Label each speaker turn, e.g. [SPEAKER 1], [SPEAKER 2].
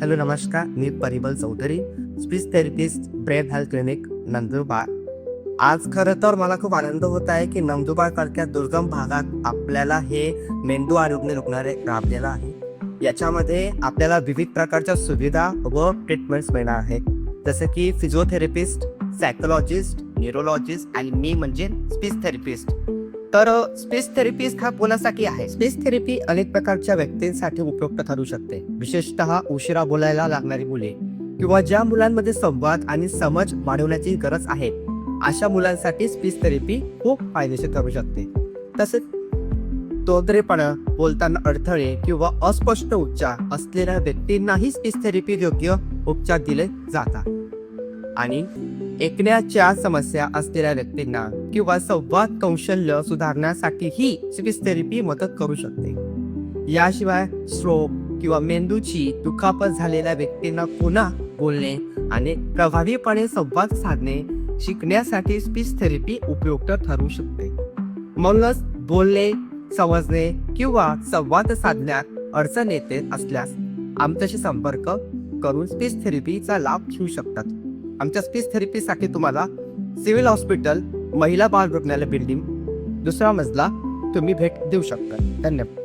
[SPEAKER 1] Hello नमस्कार, मी Parimal Chaudhari, speech therapist, brain health clinic, Nandurbar. आज खरं तर मला खूप आनंद होत आहे की नंदुरबारसारख्या दुर्गम भागात आपल्याला हे मेंदू आरोग्य रुग्णालय राबलेलं आहे. याच्यामध्ये आपल्याला विविध प्रकारच्या सुविधा व ट्रीटमेंट्स मिळणार आहेत, जसं की फिजिओथेरपिस्ट, सायकोलॉजिस्ट, न्यूरोलॉजिस्ट आणि मी म्हणजे स्पीच थेरपिस्ट. तर स्पीच थेरपिस्ट हा कोणासाठी आहे? स्पीच थेरपी अनेक प्रकारच्या व्यक्तींसाठी उपयुक्त ठरू शकते, विशेषतः उशिरा बोलायला लागणारी मुले किंवा ज्या मुलांमध्ये संवाद आणि समज वाढवण्याची गरज आहे, अशा मुलांसाठी स्पीच थेरपी खूप फायदेशीर ठरू शकते. तसेच तोंदरेपणा, बोलताना अडथळे किंवा अस्पष्ट उच्चार असलेल्या व्यक्तींनाही स्पीच थेरपी योग्य उपचार दिले जातात. आणि ऐकण्याच्या समस्या असलेल्या व्यक्तींना किंवा संवाद कौशल्य सुधारण्यासाठीही स्पीच थेरपी मदत करू शकते. याशिवाय स्ट्रोक किंवा मेंदूची दुखापत झालेल्या व्यक्तींना पुन्हा बोलणे आणि प्रभावीपणे संवाद साधणे शिकण्यासाठी स्पीच थेरपी उपयुक्त ठरू शकते. म्हणूनच बोलणे, समजणे किंवा संवाद साधण्यात अडचण येते असल्यास आमच्याशी संपर्क करून स्पीच थेरपीचा लाभ घेऊ शकतात. आमच्या स्पीच थेरपीसाठी तुम्हाला सिव्हिल हॉस्पिटल, महिला बाल रुग्णालय बिल्डिंग, 2रा मजला तुम्ही भेट देऊ शकता. धन्यवाद.